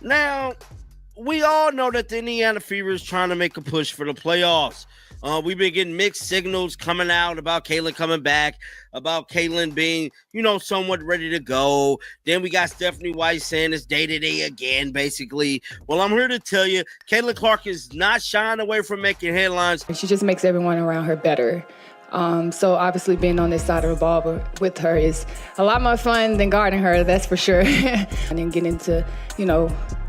Now, we all know that the Indiana Fever is trying to make a push for the playoffs. We've been getting mixed signals coming out about Caitlin coming back, about Caitlin being, somewhat ready to go. Then we got Stephanie White saying it's day-to-day again, basically. Well, I'm here to tell you, Caitlin Clark is not shying away from making headlines. She just makes everyone around her better. So obviously being on this side of the ball with her is a lot more fun than guarding her, that's for sure. And then getting to,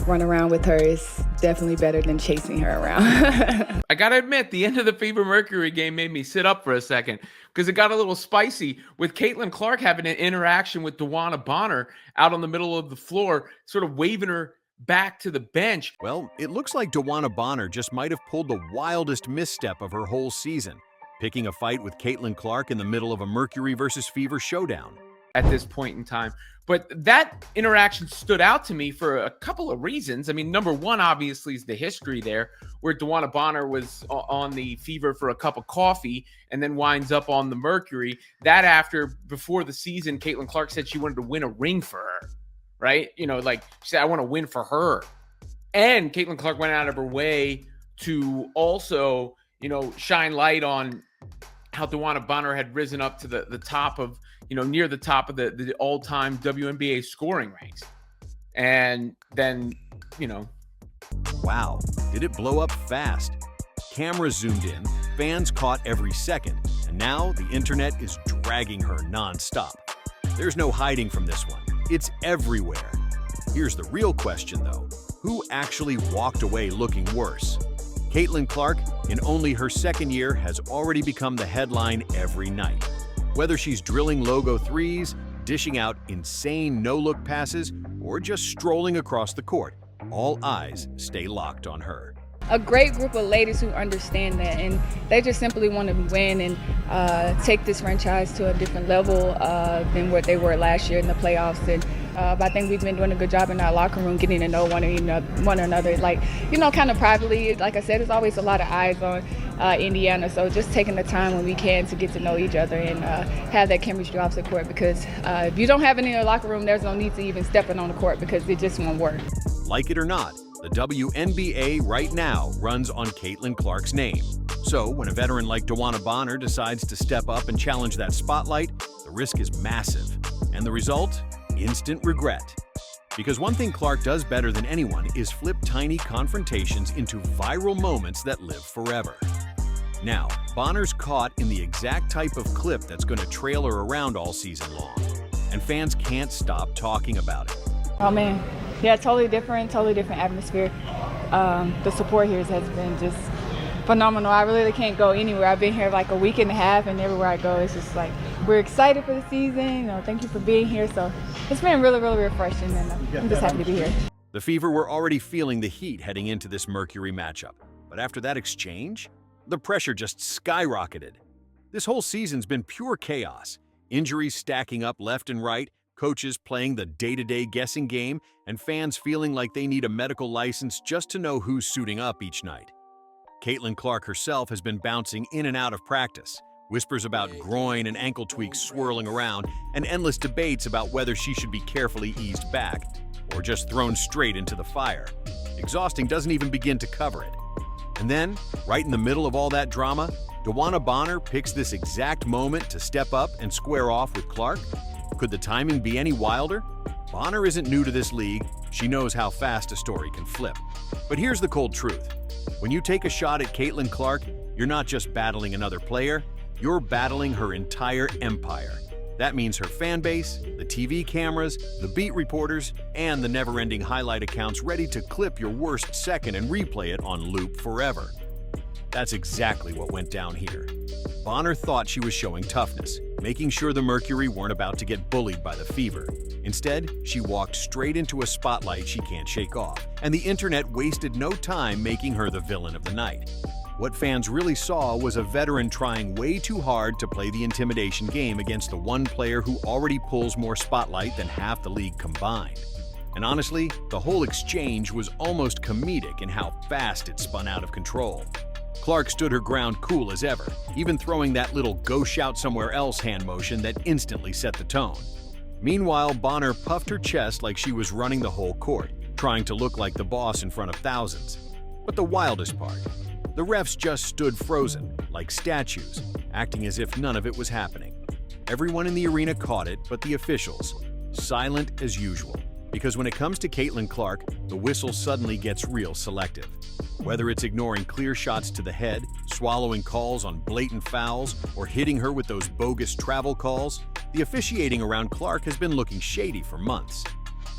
run around with her is definitely better than chasing her around. I gotta admit, the end of the Fever Mercury game made me sit up for a second because it got a little spicy with Caitlin Clark having an interaction with Dewanna Bonner out on the middle of the floor, sort of waving her back to the bench. Well, it looks like Dewanna Bonner just might have pulled the wildest misstep of her whole season, picking a fight with Caitlin Clark in the middle of a Mercury versus Fever showdown. At this point in time. But that interaction stood out to me for a couple of reasons. I mean, number one, obviously, is the history there, where Dewanna Bonner was on the Fever for a cup of coffee and then winds up on the Mercury. Before the season, Caitlin Clark said she wanted to win a ring for her, right? She said, I want to win for her. And Caitlin Clark went out of her way to also, shine light on how Dewanna Bonner had risen up to the top of, near the top of the all-time WNBA scoring ranks. And then, Wow, did it blow up fast? Cameras zoomed in, fans caught every second, and now the internet is dragging her nonstop. There's no hiding from this one. It's everywhere. Here's the real question, though. Who actually walked away looking worse? Caitlin Clark, in only her second year, has already become the headline every night. Whether she's drilling logo threes, dishing out insane no-look passes, or just strolling across the court, all eyes stay locked on her. A great group of ladies who understand that, and they just simply want to win and take this franchise to a different level than what they were last year in the playoffs. And I think we've been doing a good job in our locker room getting to know one another. Kind of privately. Like I said, there's always a lot of eyes on Indiana, so just taking the time when we can to get to know each other and have that chemistry off the court, because if you don't have it in your locker room, there's no need to even stepping on the court because it just won't work. Like it or not, the WNBA right now runs on Caitlin Clark's name. So when a veteran like Dewanna Bonner decides to step up and challenge that spotlight, the risk is massive. And the result? Instant regret. Because one thing Clark does better than anyone is flip tiny confrontations into viral moments that live forever. Now, Bonner's caught in the exact type of clip that's going to trail her around all season long. And fans can't stop talking about it. Oh man, yeah, totally different atmosphere. The support here has been just phenomenal. I really can't go anywhere. I've been here like a week and a half, and everywhere I go, it's just like, we're excited for the season. Thank you for being here. So it's been really, really refreshing, and I'm just happy to be here. The Fever were already feeling the heat heading into this Mercury matchup. But after that exchange, the pressure just skyrocketed. This whole season's been pure chaos. Injuries stacking up left and right, coaches playing the day-to-day guessing game, and fans feeling like they need a medical license just to know who's suiting up each night. Caitlin Clark herself has been bouncing in and out of practice, whispers about groin and ankle tweaks swirling around, and endless debates about whether she should be carefully eased back or just thrown straight into the fire. Exhausting doesn't even begin to cover it. And then, right in the middle of all that drama, Dewanna Bonner picks this exact moment to step up and square off with Clark. Could the timing be any wilder? Bonner isn't new to this league. She knows how fast a story can flip. But here's the cold truth. When you take a shot at Caitlin Clark, you're not just battling another player, you're battling her entire empire. That means her fan base, the TV cameras, the beat reporters, and the never-ending highlight accounts ready to clip your worst second and replay it on loop forever. That's exactly what went down here. Bonner thought she was showing toughness, making sure the Mercury weren't about to get bullied by the Fever. Instead, she walked straight into a spotlight she can't shake off, and the internet wasted no time making her the villain of the night. What fans really saw was a veteran trying way too hard to play the intimidation game against the one player who already pulls more spotlight than half the league combined. And honestly, the whole exchange was almost comedic in how fast it spun out of control. Clark stood her ground cool as ever, even throwing that little "go shout somewhere else" hand motion that instantly set the tone. Meanwhile, Bonner puffed her chest like she was running the whole court, trying to look like the boss in front of thousands. But the wildest part, the refs just stood frozen, like statues, acting as if none of it was happening. Everyone in the arena caught it, but the officials, silent as usual. Because when it comes to Caitlin Clark, the whistle suddenly gets real selective. Whether it's ignoring clear shots to the head, swallowing calls on blatant fouls, or hitting her with those bogus travel calls, the officiating around Clark has been looking shady for months.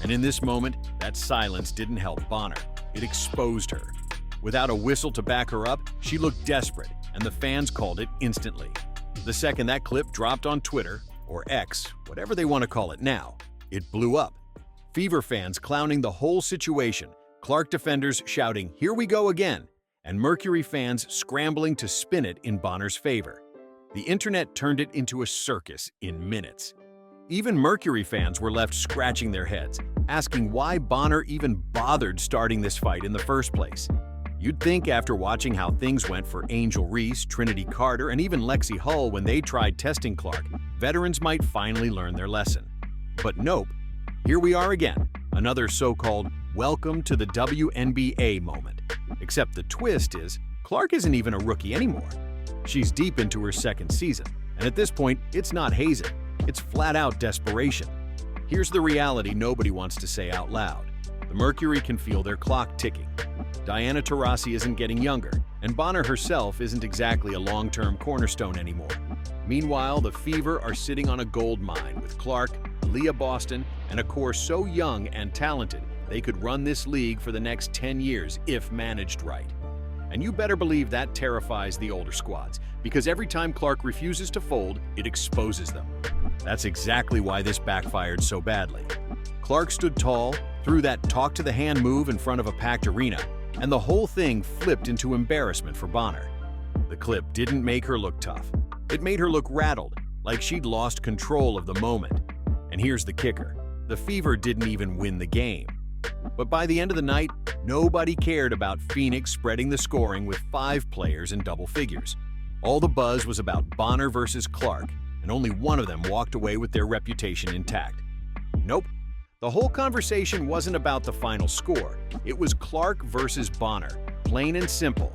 And in this moment, that silence didn't help Bonner. It exposed her. Without a whistle to back her up, she looked desperate, and the fans called it instantly. The second that clip dropped on Twitter, or X, whatever they want to call it now, it blew up. Fever fans clowning the whole situation, Clark defenders shouting, "Here we go again," and Mercury fans scrambling to spin it in Bonner's favor. The internet turned it into a circus in minutes. Even Mercury fans were left scratching their heads, asking why Bonner even bothered starting this fight in the first place. You'd think after watching how things went for Angel Reese, Trinity Carter, and even Lexi Hull when they tried testing Clark, veterans might finally learn their lesson. But nope. Here we are again, another so-called welcome to the WNBA moment. Except the twist is, Clark isn't even a rookie anymore. She's deep into her second season, and at this point, it's not hazing, it's flat-out desperation. Here's the reality nobody wants to say out loud. The Mercury can feel their clock ticking. Diana Taurasi isn't getting younger, and Bonner herself isn't exactly a long-term cornerstone anymore. Meanwhile, the Fever are sitting on a gold mine with Clark, Leah Boston, and a core so young and talented they could run this league for the next 10 years if managed right. And you better believe that terrifies the older squads, because every time Clark refuses to fold, it exposes them. That's exactly why this backfired so badly. Clark stood tall, threw that talk-to-the-hand move in front of a packed arena, and the whole thing flipped into embarrassment for Bonner. The clip didn't make her look tough. It made her look rattled, like she'd lost control of the moment. And here's the kicker. The Fever didn't even win the game. But by the end of the night, nobody cared about Phoenix spreading the scoring with 5 players in double figures. All the buzz was about Bonner versus Clark, and only one of them walked away with their reputation intact. Nope. The whole conversation wasn't about the final score. It was Clark versus Bonner, plain and simple.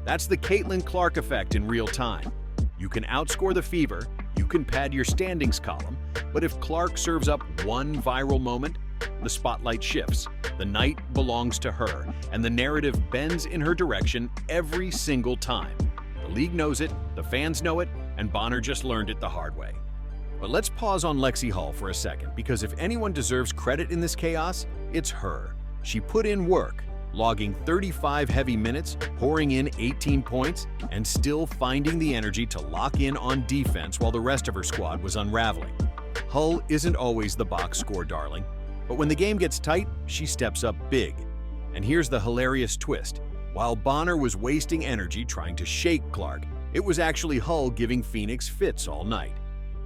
That's the Caitlin Clark effect in real time. You can outscore the Fever, you can pad your standings column, but if Clark serves up one viral moment, the spotlight shifts, the night belongs to her, and the narrative bends in her direction every single time. The league knows it, the fans know it, and Bonner just learned it the hard way. But let's pause on Lexi Hull for a second, because if anyone deserves credit in this chaos, it's her. She put in work, logging 35 heavy minutes, pouring in 18 points, and still finding the energy to lock in on defense while the rest of her squad was unraveling. Hull isn't always the box score darling, but when the game gets tight, she steps up big. And here's the hilarious twist. While Bonner was wasting energy trying to shake Clark, it was actually Hull giving Phoenix fits all night.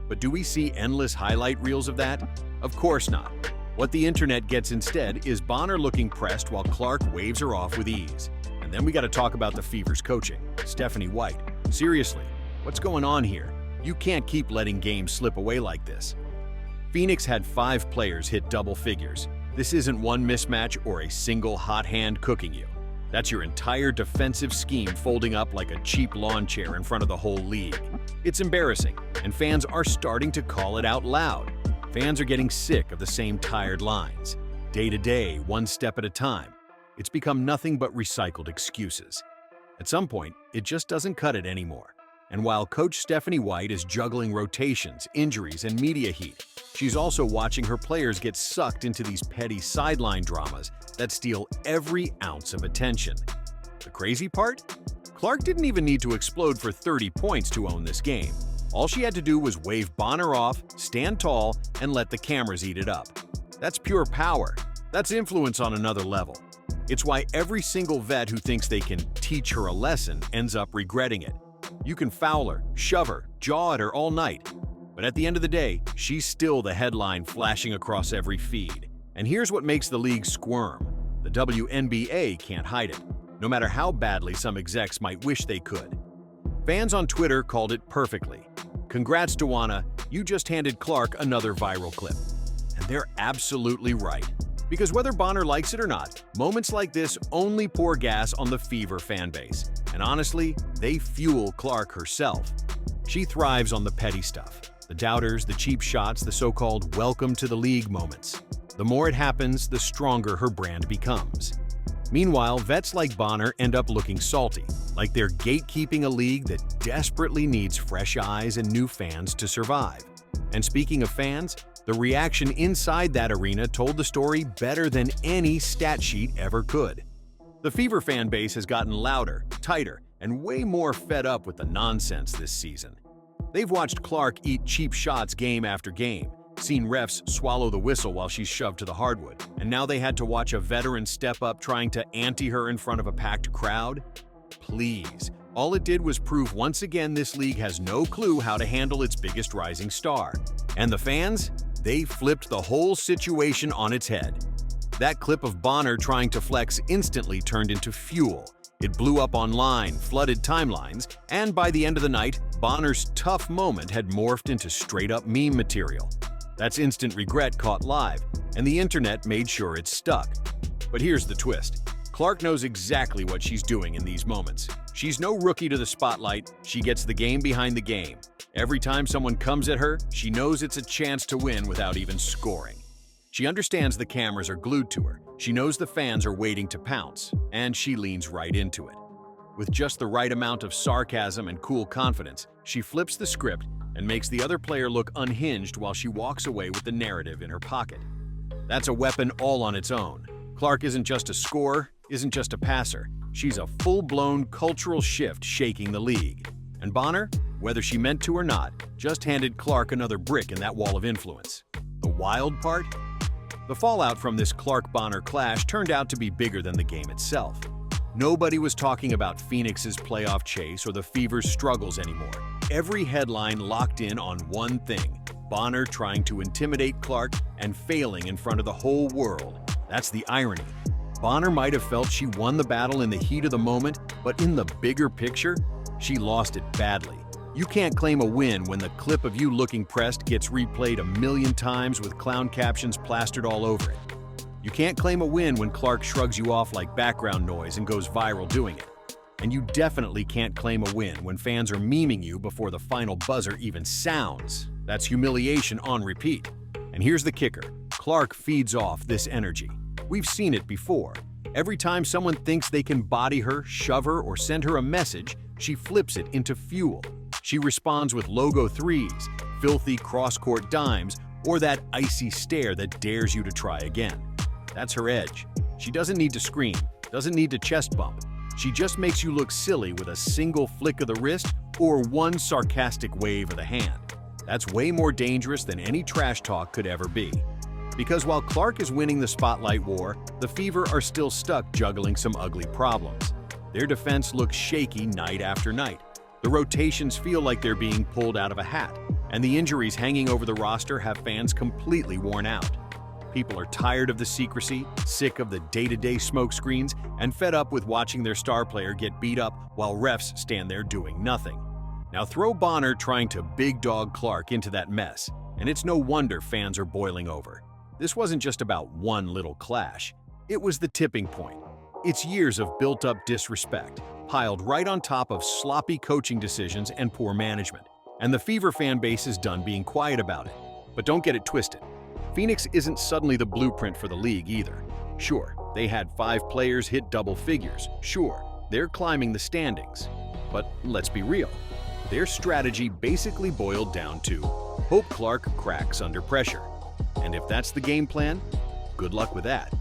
But do we see endless highlight reels of that? Of course not. What the internet gets instead is Bonner looking pressed while Clark waves her off with ease. And then we got to talk about the Fever's coaching. Stephanie White. Seriously, what's going on here? You can't keep letting games slip away like this. Phoenix had 5 players hit double figures. This isn't one mismatch or a single hot hand cooking you. That's your entire defensive scheme folding up like a cheap lawn chair in front of the whole league. It's embarrassing, and fans are starting to call it out loud. Fans are getting sick of the same tired lines. Day to day, one step at a time. It's become nothing but recycled excuses. At some point, it just doesn't cut it anymore. And while Coach Stephanie White is juggling rotations, injuries, and media heat, she's also watching her players get sucked into these petty sideline dramas that steal every ounce of attention. The crazy part? Clark didn't even need to explode for 30 points to own this game. All she had to do was wave Bonner off, stand tall, and let the cameras eat it up. That's pure power. That's influence on another level. It's why every single vet who thinks they can teach her a lesson ends up regretting it. You can foul her, shove her, jaw at her all night. But at the end of the day, she's still the headline flashing across every feed. And here's what makes the league squirm. The WNBA can't hide it, no matter how badly some execs might wish they could. Fans on Twitter called it perfectly. Congrats, Dewanna, you just handed Clark another viral clip. And they're absolutely right. Because whether Bonner likes it or not, moments like this only pour gas on the Fever fan base. And honestly, they fuel Clark herself. She thrives on the petty stuff. The doubters, the cheap shots, the so-called welcome to the league moments. The more it happens, the stronger her brand becomes. Meanwhile, vets like Bonner end up looking salty, like they're gatekeeping a league that desperately needs fresh eyes and new fans to survive. And speaking of fans, the reaction inside that arena told the story better than any stat sheet ever could. The Fever fan base has gotten louder, tighter, and way more fed up with the nonsense this season. They've watched Clark eat cheap shots game after game, seen refs swallow the whistle while she's shoved to the hardwood, and now they had to watch a veteran step up trying to ante her in front of a packed crowd? Please. All it did was prove once again this league has no clue how to handle its biggest rising star. And the fans? They flipped the whole situation on its head. That clip of Bonner trying to flex instantly turned into fuel. It blew up online, flooded timelines, and by the end of the night, Bonner's tough moment had morphed into straight-up meme material. That's instant regret caught live, and the internet made sure it stuck. But here's the twist. Clark knows exactly what she's doing in these moments. She's no rookie to the spotlight, she gets the game behind the game. Every time someone comes at her, she knows it's a chance to win without even scoring. She understands the cameras are glued to her, she knows the fans are waiting to pounce, and she leans right into it. With just the right amount of sarcasm and cool confidence, she flips the script and makes the other player look unhinged while she walks away with the narrative in her pocket. That's a weapon all on its own. Clark isn't just a scorer, isn't just a passer. She's a full-blown cultural shift shaking the league. And Bonner, whether she meant to or not, just handed Clark another brick in that wall of influence. The wild part? The fallout from this Clark-Bonner clash turned out to be bigger than the game itself. Nobody was talking about Phoenix's playoff chase or the Fever's struggles anymore. Every headline locked in on one thing: Bonner trying to intimidate Clark and failing in front of the whole world. That's the irony. Bonner might have felt she won the battle in the heat of the moment, but in the bigger picture, she lost it badly. You can't claim a win when the clip of you looking pressed gets replayed 1,000,000 times with clown captions plastered all over it. You can't claim a win when Clark shrugs you off like background noise and goes viral doing it. And you definitely can't claim a win when fans are memeing you before the final buzzer even sounds. That's humiliation on repeat. And here's the kicker: Clark feeds off this energy. We've seen it before. Every time someone thinks they can body her, shove her, or send her a message, she flips it into fuel. She responds with logo threes, filthy cross-court dimes, or that icy stare that dares you to try again. That's her edge. She doesn't need to scream, doesn't need to chest bump. She just makes you look silly with a single flick of the wrist or one sarcastic wave of the hand. That's way more dangerous than any trash talk could ever be. Because while Clark is winning the spotlight war, the Fever are still stuck juggling some ugly problems. Their defense looks shaky night after night. The rotations feel like they're being pulled out of a hat, and the injuries hanging over the roster have fans completely worn out. People are tired of the secrecy, sick of the day-to-day smokescreens, and fed up with watching their star player get beat up while refs stand there doing nothing. Now throw Bonner trying to big dog Clark into that mess, and it's no wonder fans are boiling over. This wasn't just about one little clash. It was the tipping point. It's years of built-up disrespect, piled right on top of sloppy coaching decisions and poor management. And the Fever fan base is done being quiet about it. But don't get it twisted. Phoenix isn't suddenly the blueprint for the league either. Sure, they had 5 players hit double figures. Sure, they're climbing the standings. But let's be real. Their strategy basically boiled down to hope Clark cracks under pressure. And if that's the game plan, good luck with that.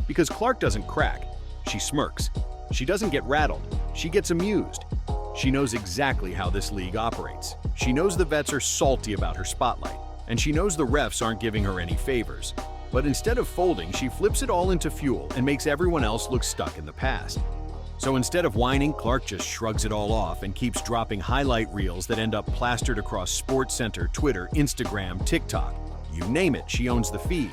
Because Clark doesn't crack, she smirks. She doesn't get rattled, she gets amused. She knows exactly how this league operates. She knows the vets are salty about her spotlight, and she knows the refs aren't giving her any favors. But instead of folding, she flips it all into fuel and makes everyone else look stuck in the past. So instead of whining, Clark just shrugs it all off and keeps dropping highlight reels that end up plastered across SportsCenter, Twitter, Instagram, TikTok. You name it, she owns the feed.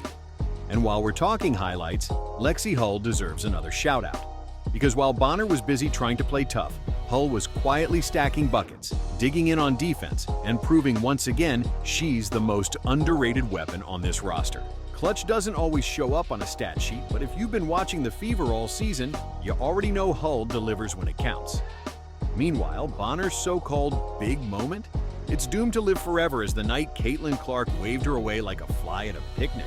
And while we're talking highlights, Lexi Hull deserves another shout-out. Because while Bonner was busy trying to play tough, Hull was quietly stacking buckets, digging in on defense, and proving once again she's the most underrated weapon on this roster. Clutch doesn't always show up on a stat sheet, but if you've been watching the Fever all season, you already know Hull delivers when it counts. Meanwhile, Bonner's so-called big moment? It's doomed to live forever as the night Caitlin Clark waved her away like a fly at a picnic.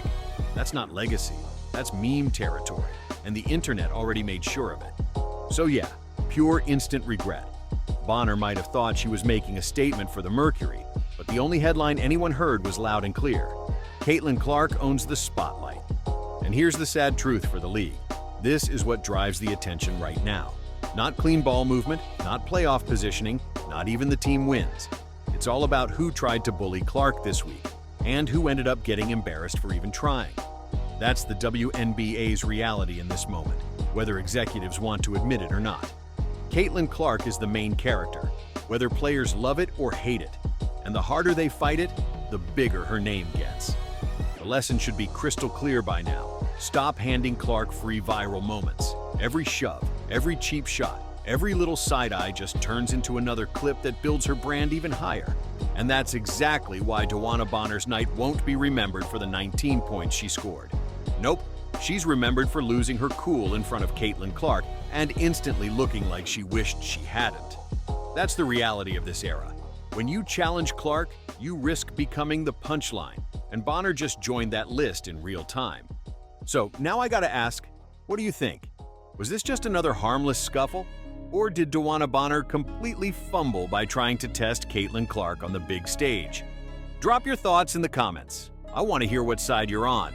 That's not legacy, that's meme territory, and the internet already made sure of it. So yeah, pure instant regret. Bonner might have thought she was making a statement for the Mercury, but the only headline anyone heard was loud and clear. Caitlin Clark owns the spotlight. And here's the sad truth for the league. This is what drives the attention right now. Not clean ball movement, not playoff positioning, not even the team wins. It's all about who tried to bully Clark this week, and who ended up getting embarrassed for even trying. That's the WNBA's reality in this moment, whether executives want to admit it or not. Caitlin Clark is the main character, whether players love it or hate it. And the harder they fight it, the bigger her name gets. The lesson should be crystal clear by now. Stop handing Clark free viral moments. Every shove, every cheap shot, every little side eye just turns into another clip that builds her brand even higher. And that's exactly why Dewanna Bonner's night won't be remembered for the 19 points she scored. Nope, she's remembered for losing her cool in front of Caitlin Clark and instantly looking like she wished she hadn't. That's the reality of this era. When you challenge Clark, you risk becoming the punchline, and Bonner just joined that list in real time. So now I gotta ask, what do you think? Was this just another harmless scuffle? Or did Dewanna Bonner completely fumble by trying to test Caitlin Clark on the big stage? Drop your thoughts in the comments. I want to hear what side you're on.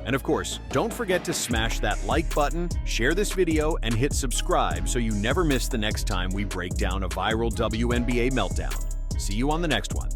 And of course, don't forget to smash that like button, share this video, and hit subscribe so you never miss the next time we break down a viral WNBA meltdown. See you on the next one.